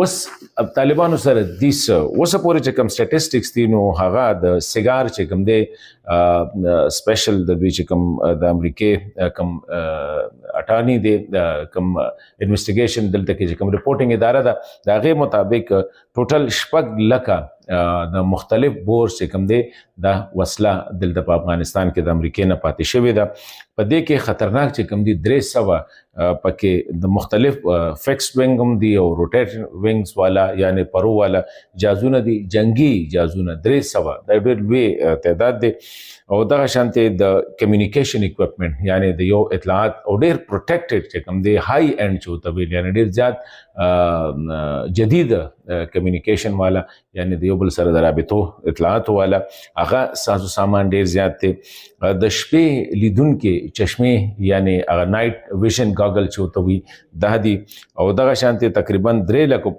اوس طالبانو سره دیس اوسه پورې چې کوم سټیټسټکس دي نو هغه د سیګار چې کوم دی سپیشل د دوی چې کوم د امریکای کوم اټارنی دی کوم انویسټیګیشن دلته کې چې کوم ریپورټینګ اداره ده د هغې مطابق ټوټل 6 لکه د مختلف بورس چې کوم دی دا وسله دلته په افغانستان کې د امریکای نه پاتې شوې ده. په دې کې خطرناک چې کوم دي 300 پکې د مختلف فکس وینګ هم دي او روټیشن وینګز والا یعنی پرو والا جازونه دي، جنگي جازونه 300 دا ډېر لوی تعداد دی. او دغه شانتې د کمیونیکیشن اکوپمنټ یعنی د یو اطلاعات او ډېر پروټیکټډ چې کوم دی های اینډ چې ورته ویل یعنی ډېر زیات جدید کمیونیکیشن والا یعنی د یو بل سره د رابطو اطلاعاتو والا هغه سازو سامان ډېر زیات دی. د شپې لیدونکي چشمې یعنی هغه نایټ ویژن ګاګل چې ورته وي دا دي او دغه شانتې تقریبا 3 لکو